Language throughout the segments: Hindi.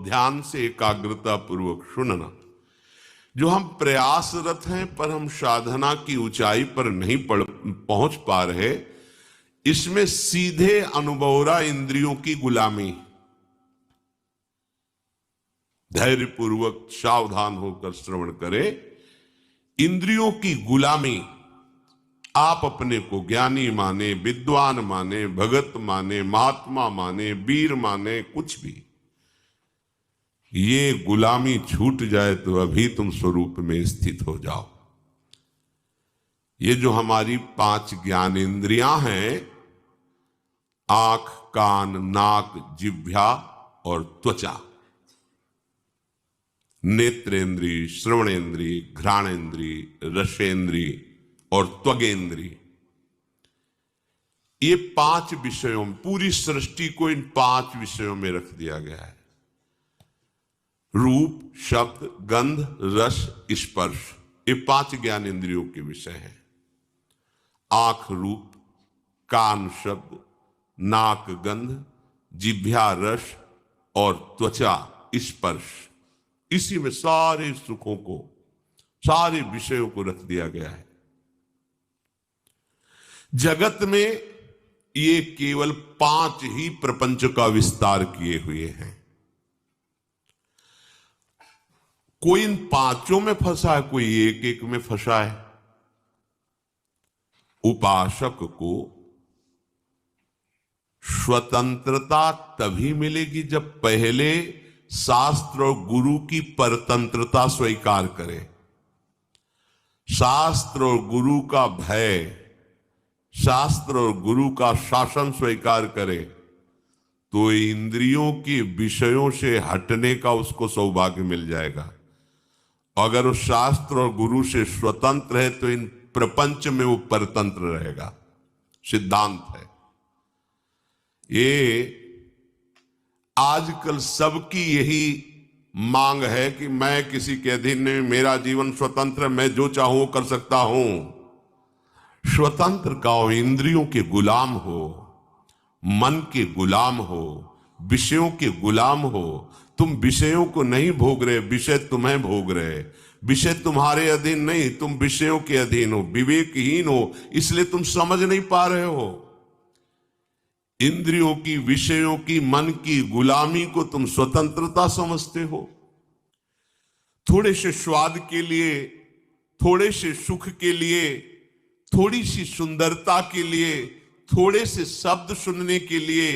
ध्यान से एकाग्रता पूर्वक सुनना। जो हम प्रयासरत हैं पर हम साधना की ऊंचाई पर नहीं पहुंच पा रहे, इसमें सीधे अनुभवरा इंद्रियों की गुलामी। धैर्य पूर्वक सावधान होकर श्रवण करें। इंद्रियों की गुलामी, आप अपने को ज्ञानी माने, विद्वान माने, भगत माने, महात्मा माने, वीर माने, कुछ भी, ये गुलामी छूट जाए तो अभी तुम स्वरूप में स्थित हो जाओ। ये जो हमारी 5 ज्ञान इंद्रियां हैं, आंख, कान, नाक, जिह्वा और त्वचा, नेत्रेंद्री, श्रवणेंद्री, घ्राणेंद्री, रसेंद्री और त्वगेंद्री, ये 5 विषयों में, पूरी सृष्टि को इन 5 विषयों में रख दिया गया है। रूप, शब्द, गंध, रस, स्पर्श, ये 5 ज्ञान इंद्रियों के विषय हैं। आंख रूप, कान शब्द, नाक गंध, जिह्वा रस और त्वचा स्पर्श, इसी में सारे सुखों को, सारे विषयों को रख दिया गया है। जगत में ये केवल 5 ही प्रपंच का विस्तार किए हुए हैं। कोई इन 5 में फंसा है, कोई एक एक में फंसा है। उपासक को स्वतंत्रता तभी मिलेगी जब पहले शास्त्र और गुरु की परतंत्रता स्वीकार करे। शास्त्र और गुरु का भय, शास्त्र और गुरु का शासन स्वीकार करे तो इंद्रियों के विषयों से हटने का उसको सौभाग्य मिल जाएगा। अगर वो शास्त्र और गुरु से स्वतंत्र है तो इन प्रपंच में वो परतंत्र रहेगा। सिद्धांत है ये। आजकल सबकी यही मांग है कि मैं किसी के अधीन नहीं, मेरा जीवन स्वतंत्र, मैं जो चाहूं कर सकता हूं। स्वतंत्र का हो, इंद्रियों के गुलाम हो, मन के गुलाम हो, विषयों के गुलाम हो। तुम विषयों को नहीं भोग रहे, विषय तुम्हें भोग रहे। विषय तुम्हारे अधीन नहीं, तुम विषयों के अधीन हो, विवेकहीन हो, इसलिए तुम समझ नहीं पा रहे हो। इंद्रियों की, विषयों की, मन की गुलामी को तुम स्वतंत्रता समझते हो। थोड़े से स्वाद के लिए, थोड़े से सुख के लिए, थोड़ी सी सुंदरता के लिए, थोड़े से शब्द सुनने के लिए,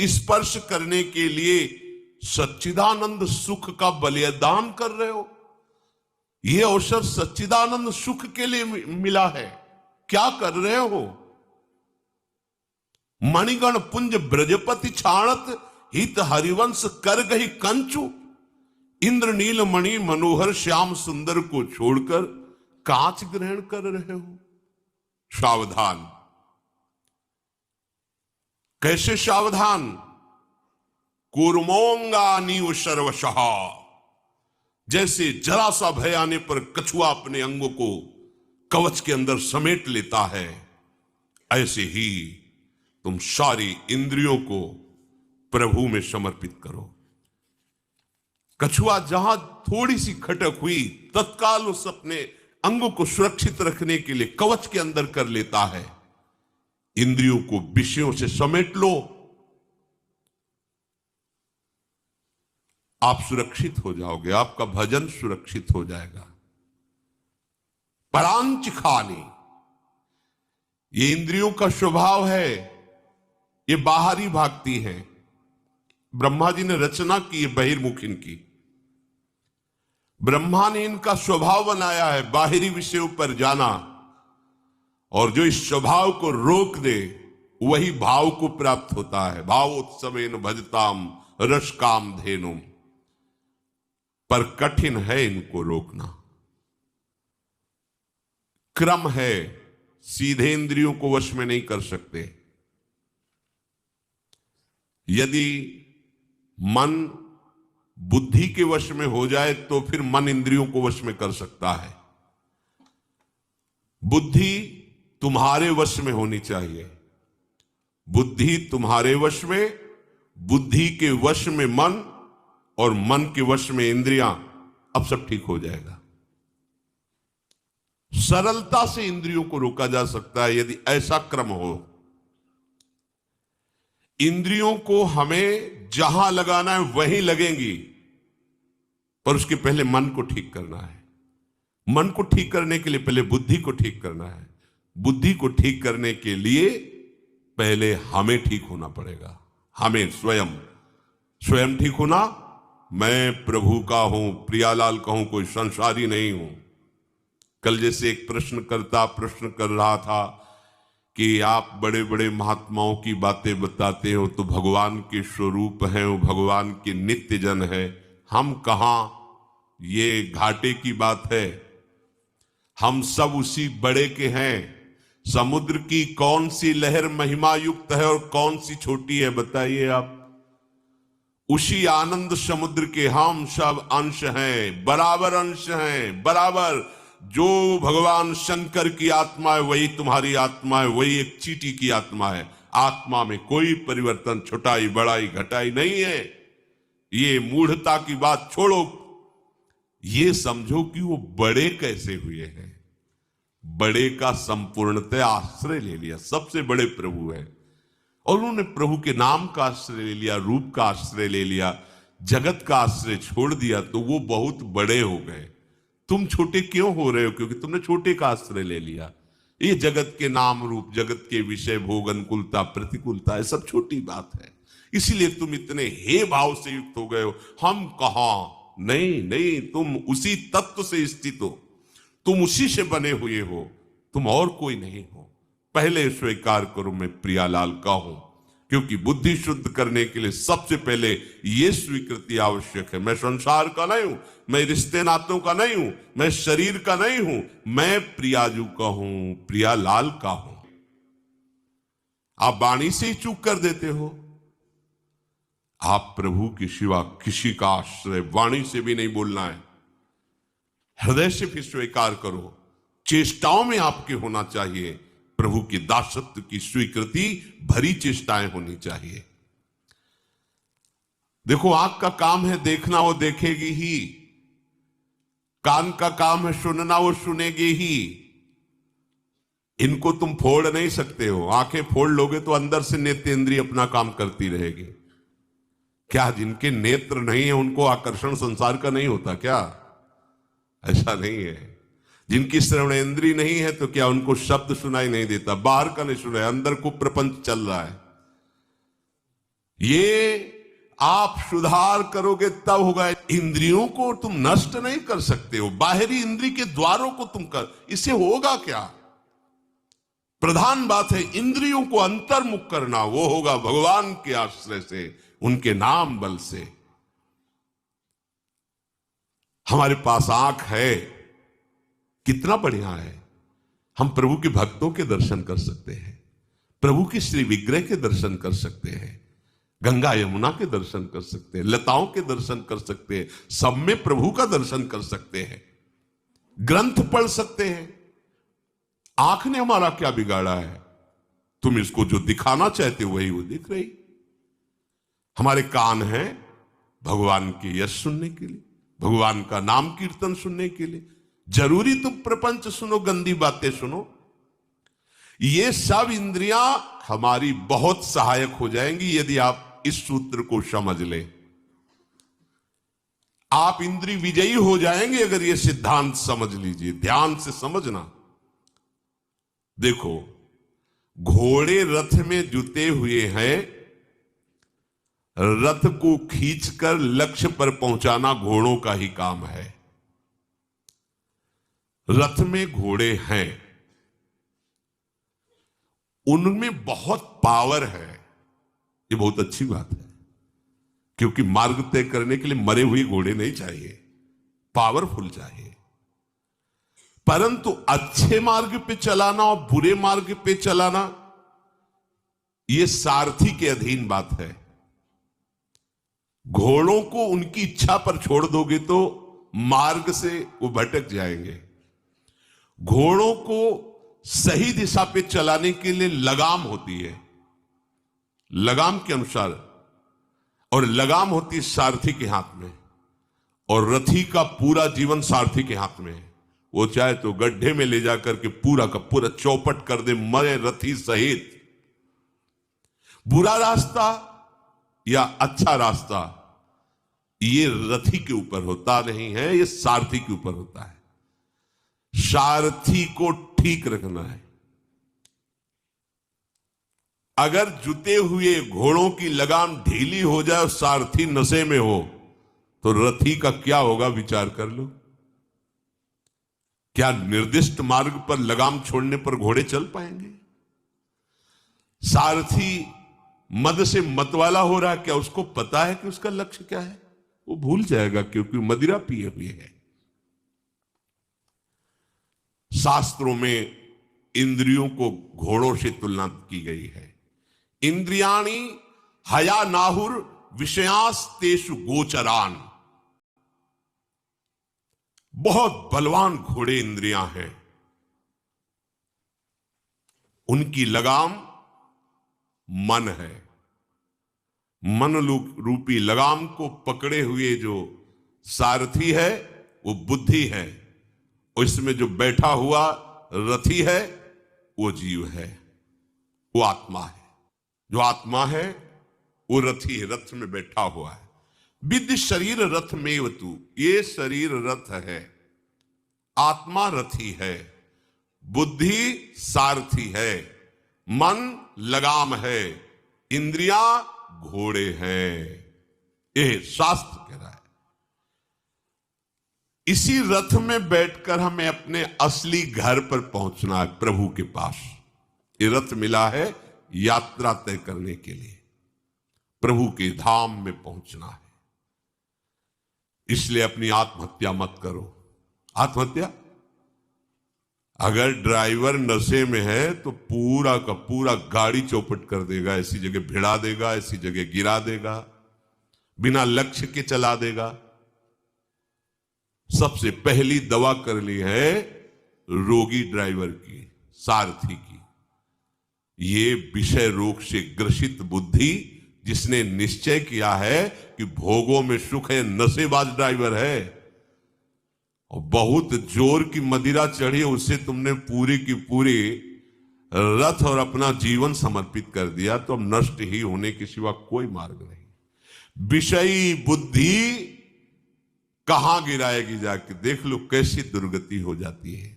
स्पर्श करने के लिए सच्चिदानंद सुख का बलिदान कर रहे हो। यह अवसर सच्चिदानंद सुख के लिए मिला है, क्या कर रहे हो? मणिगण पुंज ब्रजपति छाणत, हित हरिवंश कर गही कंचु। इंद्र नील मणि मनोहर श्याम सुंदर को छोड़कर कांच ग्रहण कर रहे हो। सावधान। कैसे सावधान? कूर्मोंगा नीव सर्वशः, जैसे जरा सा भय आने पर कछुआ अपने अंगों को कवच के अंदर समेट लेता है, ऐसे ही तुम सारी इंद्रियों को प्रभु में समर्पित करो। कछुआ जहां थोड़ी सी खटक हुई, तत्काल उस अपने अंगों को सुरक्षित रखने के लिए कवच के अंदर कर लेता है। इंद्रियों को विषयों से समेट लो, आप सुरक्षित हो जाओगे, आपका भजन सुरक्षित हो जाएगा। परांच खानी, ये इंद्रियों का स्वभाव है, ये बाहरी भागती है। ब्रह्मा जी ने रचना की है बहिर्मुख इनकी। ब्रह्मा ने इनका स्वभाव बनाया है बाहरी विषयों पर जाना, और जो इस स्वभाव को रोक दे वही भाव को प्राप्त होता है। भावोत्सवेन भजताम रस काम धेनुम, पर कठिन है इनको रोकना। क्रम है, सीधे इंद्रियों को वश में नहीं कर सकते। यदि मन बुद्धि के वश में हो जाए तो फिर मन इंद्रियों को वश में कर सकता है। बुद्धि तुम्हारे वश में होनी चाहिए, बुद्धि तुम्हारे वश में, बुद्धि के वश में मन और मन के वश में इंद्रियां, अब सब ठीक हो जाएगा। सरलता से इंद्रियों को रोका जा सकता है यदि ऐसा क्रम हो। इंद्रियों को हमें जहां लगाना है वहीं लगेंगी, पर उसके पहले मन को ठीक करना है। मन को ठीक करने के लिए पहले बुद्धि को ठीक करना है। बुद्धि को ठीक करने के लिए पहले हमें ठीक होना पड़ेगा। हमें स्वयं ठीक होना। मैं प्रभु का हूं, प्रियालाल का हूं, कोई संसारी नहीं हूं। कल जैसे एक प्रश्नकर्ता प्रश्न कर रहा था कि आप बड़े बड़े महात्माओं की बातें बताते हो तो भगवान के स्वरूप हैं, वो भगवान के नित्य जन है, हम कहां? ये घाटे की बात है। हम सब उसी बड़े के हैं। समुद्र की कौन सी लहर महिमा युक्त है और कौन सी छोटी है, बताइए आप? उसी आनंद समुद्र के हम सब अंश हैं, बराबर अंश हैं, बराबर। जो भगवान शंकर की आत्मा है वही तुम्हारी आत्मा है, वही एक चींटी की आत्मा है। आत्मा में कोई परिवर्तन, छोटाई बड़ाई घटाई नहीं है। ये मूढ़ता की बात छोड़ो, ये समझो कि वो बड़े कैसे हुए हैं। बड़े का संपूर्णतः आश्रय ले लिया, सबसे बड़े प्रभु हैं, और उन्होंने प्रभु के नाम का आश्रय ले लिया, रूप का आश्रय ले लिया, जगत का आश्रय छोड़ दिया, तो वो बहुत बड़े हो गए। तुम छोटे क्यों हो रहे हो? क्योंकि तुमने छोटे का आश्रय ले लिया। ये जगत के नाम रूप, जगत के विषय भोग, अनुकूलता प्रतिकूलता, ये सब छोटी बात है। इसीलिए तुम इतने हे भाव से युक्त हो गए हो। हम कहां? नहीं, तुम उसी तत्व से स्थित हो, तुम उसी से बने हुए हो, तुम और कोई नहीं हो। पहले स्वीकार करो मैं प्रियालाल का हूं, क्योंकि बुद्धि शुद्ध करने के लिए सबसे पहले यह स्वीकृति आवश्यक है। मैं संसार का नहीं हूं, मैं रिश्ते नातों का नहीं हूं, मैं शरीर का नहीं हूं, मैं प्रियाजू का हूं, प्रियालाल का हूं। आप वाणी से ही चूक कर देते हो। आप प्रभु के सिवा किसी का आश्रय वाणी से भी नहीं बोलना है, हृदय से भी स्वीकार करो। चेष्टाओं में आपके होना चाहिए प्रभु की दासत्व की स्वीकृति भरी चेष्टाएं होनी चाहिए। देखो, आंख का काम है देखना, वो देखेगी ही। कान का काम है सुनना, वो सुनेगी ही। इनको तुम फोड़ नहीं सकते हो। आंखें फोड़ लोगे तो अंदर से नेत्र इंद्रिय अपना काम करती रहेगी। क्या जिनके नेत्र नहीं है उनको आकर्षण संसार का नहीं होता क्या? ऐसा नहीं है। जिनकी श्रवणेंद्रिय नहीं है तो क्या उनको शब्द सुनाई नहीं देता? बाहर का नहीं सुना है, अंदर को प्रपंच चल रहा है। ये आप सुधार करोगे तब होगा। इंद्रियों को तुम नष्ट नहीं कर सकते हो, बाहरी इंद्रिय के द्वारों को तुम कर, इससे होगा क्या? प्रधान बात है इंद्रियों को अंतर्मुख करना, वो होगा भगवान के आश्रय से, उनके नाम बल से। हमारे पास आंख है, कितना बढ़िया है। हम प्रभु के भक्तों के दर्शन कर सकते हैं, प्रभु की श्री विग्रह के दर्शन कर सकते हैं, गंगा यमुना के दर्शन कर सकते हैं, लताओं के दर्शन कर सकते हैं, सब में प्रभु का दर्शन कर सकते हैं, ग्रंथ पढ़ सकते हैं। आंख ने हमारा क्या बिगाड़ा है? तुम इसको जो दिखाना चाहते हो वही वो दिख रही। हमारे कान हैं भगवान के यश सुनने के लिए, भगवान का नाम कीर्तन सुनने के लिए। जरूरी तुम प्रपंच सुनो, गंदी बातें सुनो? ये सब इंद्रियां हमारी बहुत सहायक हो जाएंगी यदि आप इस सूत्र को समझ ले। आप इंद्रिय विजयी हो जाएंगे अगर ये सिद्धांत समझ लीजिए। ध्यान से समझना। देखो, घोड़े रथ में जुते हुए हैं, रथ को खींचकर लक्ष्य पर पहुंचाना घोड़ों का ही काम है। रथ में घोड़े हैं, उनमें बहुत पावर है। ये बहुत अच्छी बात है, क्योंकि मार्ग तय करने के लिए मरे हुए घोड़े नहीं चाहिए, पावरफुल चाहिए। परंतु अच्छे मार्ग पे चलाना और बुरे मार्ग पे चलाना, यह सारथी के अधीन बात है। घोड़ों को उनकी इच्छा पर छोड़ दोगे तो मार्ग से वो भटक जाएंगे। घोड़ों को सही दिशा पे चलाने के लिए लगाम होती है। लगाम के अनुसार और लगाम होती है सारथी के हाथ में, और रथी का पूरा जीवन सारथी के हाथ में है। वो चाहे तो गड्ढे में ले जाकर के पूरा का पूरा चौपट कर दे, मरे रथी सहित। बुरा रास्ता या अच्छा रास्ता ये रथी के ऊपर होता नहीं है, ये सारथी के ऊपर होता है। सारथी को ठीक रखना है। अगर जुते हुए घोड़ों की लगाम ढीली हो जाए और सारथी नशे में हो तो रथी का क्या होगा, विचार कर लो। क्या निर्दिष्ट मार्ग पर लगाम छोड़ने पर घोड़े चल पाएंगे? सारथी मद से मतवाला हो रहा है, क्या उसको पता है कि उसका लक्ष्य क्या है? वो भूल जाएगा क्योंकि मदिरा पिए हुए है। शास्त्रों में इंद्रियों को घोड़ों से तुलना की गई है। इंद्रियाणि हया नाहुर विषयांस्तेषु गोचरान। बहुत बलवान घोड़े इंद्रियां हैं, उनकी लगाम मन है। मन रूपी लगाम को पकड़े हुए जो सारथी है वो बुद्धि है, और इसमें जो बैठा हुआ रथी है वो जीव है, वो आत्मा है। जो आत्मा है वो रथी है, रथ में बैठा हुआ है। विद्य शरीर रथ में वतु, ये शरीर रथ है, आत्मा रथी है, बुद्धि सारथी है, मन लगाम है, इंद्रियां घोड़े हैं। यह शास्त्र कह रहा है। इसी रथ में बैठकर हमें अपने असली घर पर पहुंचना है, प्रभु के पास। ये रथ मिला है यात्रा तय करने के लिए, प्रभु के धाम में पहुंचना है। इसलिए अपनी आत्महत्या मत करो। आत्महत्या, अगर ड्राइवर नशे में है तो पूरा का पूरा गाड़ी चौपट कर देगा, ऐसी जगह भिड़ा देगा, ऐसी जगह गिरा देगा, बिना लक्ष्य के चला देगा। सबसे पहली दवा कर ली है रोगी ड्राइवर की, सारथी की। ये विषय रोग से ग्रसित बुद्धि, जिसने निश्चय किया है कि भोगों में सुख है, नशेबाज ड्राइवर है, और बहुत जोर की मदिरा चढ़ी, उससे तुमने पूरी की पूरी रथ और अपना जीवन समर्पित कर दिया, तो अब नष्ट ही होने के सिवा कोई मार्ग नहीं। विषयी बुद्धि कहां गिराएगी जाके, देख लो कैसी दुर्गति हो जाती है,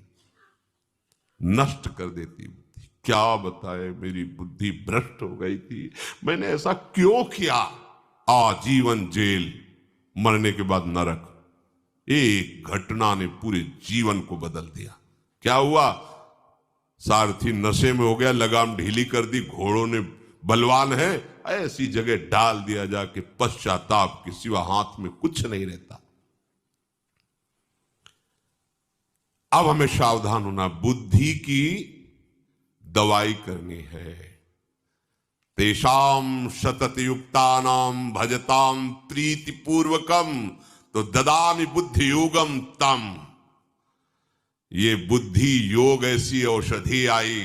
नष्ट कर देती बुद्धि। क्या बताए, मेरी बुद्धि भ्रष्ट हो गई थी, मैंने ऐसा क्यों किया। आजीवन जेल, मरने के बाद नरक। एक घटना ने पूरे जीवन को बदल दिया। क्या हुआ? सारथी नशे में हो गया, लगाम ढीली कर दी, घोड़ों ने बलवान है, ऐसी जगह डाल दिया जाके, पश्चाताप के सिवा हाथ में कुछ नहीं रहता। अब हमें सावधान होना, बुद्धि की दवाई करनी है। तेषाम सतत युक्तानाम भजताम प्रीति पूर्वकम तो ददामि बुद्धि योगम तम। ये बुद्धि योग ऐसी औषधि आई,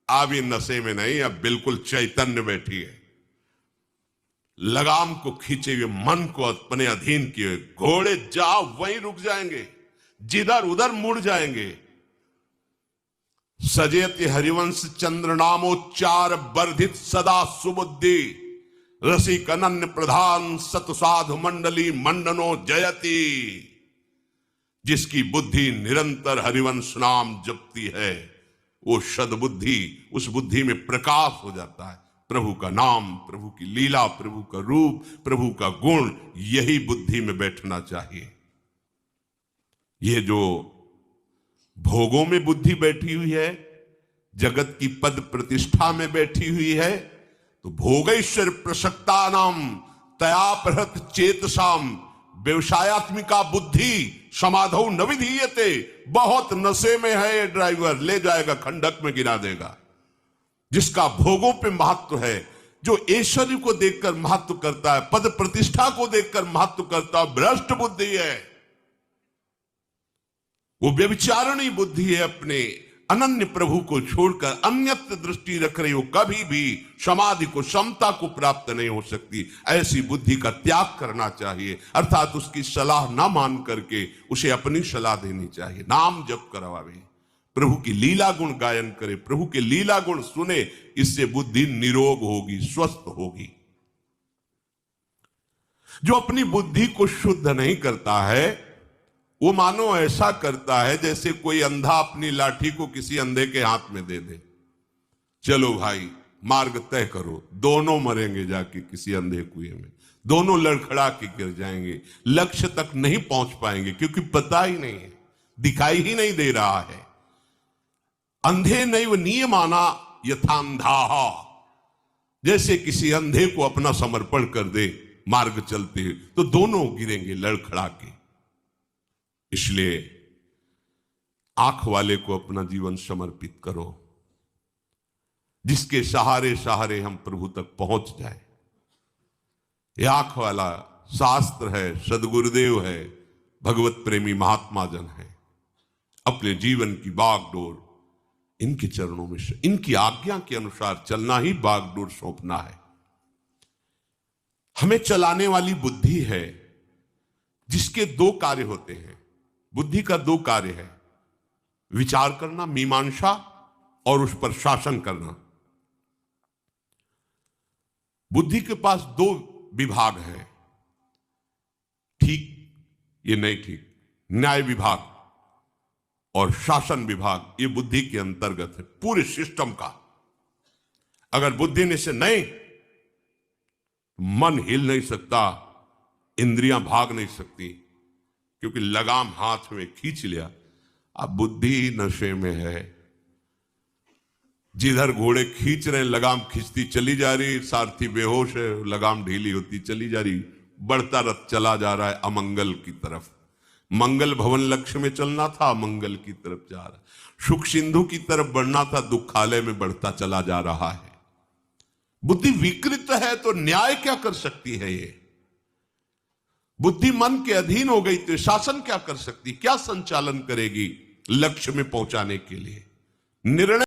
अब ये नशे में नहीं, अब बिल्कुल चैतन्य बैठी है। लगाम को खींचे हुए मन को अपने अधीन किए, घोड़े जाओ वहीं रुक जाएंगे, जिधर उधर मुड़ जाएंगे। सजेति हरिवंश चंद्र नामोच्चार वर्धित सदा सुबुद्धि, रसिक अनन्य प्रधान सत साधु मंडली मंडनो जयति। जिसकी बुद्धि निरंतर हरिवंश नाम जपती है, वो सद्बुद्धि, उस बुद्धि में प्रकाश हो जाता है। प्रभु का नाम, प्रभु की लीला, प्रभु का रूप, प्रभु का गुण, यही बुद्धि में बैठना चाहिए। ये जो भोगों में बुद्धि बैठी हुई है, जगत की पद प्रतिष्ठा में बैठी हुई है, तो भोगैश्वर प्रसक्ता नाम तया प्रहत चेतसाम व्यवसायत्मिका बुद्धि समाधौ न विधीयते। बहुत नशे में है ये ड्राइवर, ले जाएगा खंडक में गिरा देगा। जिसका भोगों पे महत्व है, जो ऐश्वर्य को देखकर महत्व करता है, पद प्रतिष्ठा को देखकर महत्व करता है, भ्रष्ट बुद्धि है। वो व्यभिचारणी बुद्धि है, अपने अनन्य प्रभु को छोड़कर अन्यत्र दृष्टि रख रहे हो, कभी भी समाधि को, समता को प्राप्त नहीं हो सकती। ऐसी बुद्धि का त्याग करना चाहिए, अर्थात उसकी सलाह ना मान करके उसे अपनी सलाह देनी चाहिए। नाम जप करवावे, प्रभु की लीला गुण गायन करे, प्रभु के लीला गुण सुने, इससे बुद्धि निरोग होगी, स्वस्थ होगी। जो अपनी बुद्धि को शुद्ध नहीं करता है वो मानो ऐसा करता है जैसे कोई अंधा अपनी लाठी को किसी अंधे के हाथ में दे दे, चलो भाई मार्ग तय करो, दोनों मरेंगे जाके किसी अंधे कुएं में, दोनों लड़खड़ा के गिर जाएंगे, लक्ष्य तक नहीं पहुंच पाएंगे, क्योंकि पता ही नहीं है, दिखाई ही नहीं दे रहा है। अंधे नैव नियमाना यथांधाः, जैसे किसी अंधे को अपना समर्पण कर दे मार्ग चलते हुए तो दोनों गिरेंगे लड़खड़ा के। इसलिए आंख वाले को अपना जीवन समर्पित करो, जिसके सहारे सहारे हम प्रभु तक पहुंच जाए। यह आंख वाला शास्त्र है, सदगुरुदेव है, भगवत प्रेमी महात्मा जन है। अपने जीवन की बागडोर इनके चरणों में, इनकी आज्ञा के अनुसार चलना ही बागडोर सौंपना है। हमें चलाने वाली बुद्धि है, जिसके दो कार्य होते हैं। बुद्धि का दो कार्य है, विचार करना, मीमांसा, और उस पर शासन करना। बुद्धि के पास दो विभाग है, ठीक ये नहीं ठीक, न्याय विभाग और शासन विभाग, ये बुद्धि के अंतर्गत है पूरे सिस्टम का। अगर बुद्धि ने से नहीं, मन हिल नहीं सकता, इंद्रियां भाग नहीं सकती, क्योंकि लगाम हाथ में खींच लिया। अब बुद्धि नशे में है, जिधर घोड़े खींच रहे लगाम खींचती चली जा रही, सारथी बेहोश है, लगाम ढीली होती चली जा रही, बढ़ता रथ चला जा रहा है अमंगल की तरफ। मंगल भवन लक्ष्य में चलना था, अमंगल की तरफ जा रहा है। सुख सिंधु की तरफ बढ़ना था, दुखालय में बढ़ता चला जा रहा है। बुद्धि विकृत है तो न्याय क्या कर सकती है? ये बुद्धि मन के अधीन हो गई तो शासन क्या कर सकती, क्या संचालन करेगी लक्ष्य में पहुंचाने के लिए? निर्णय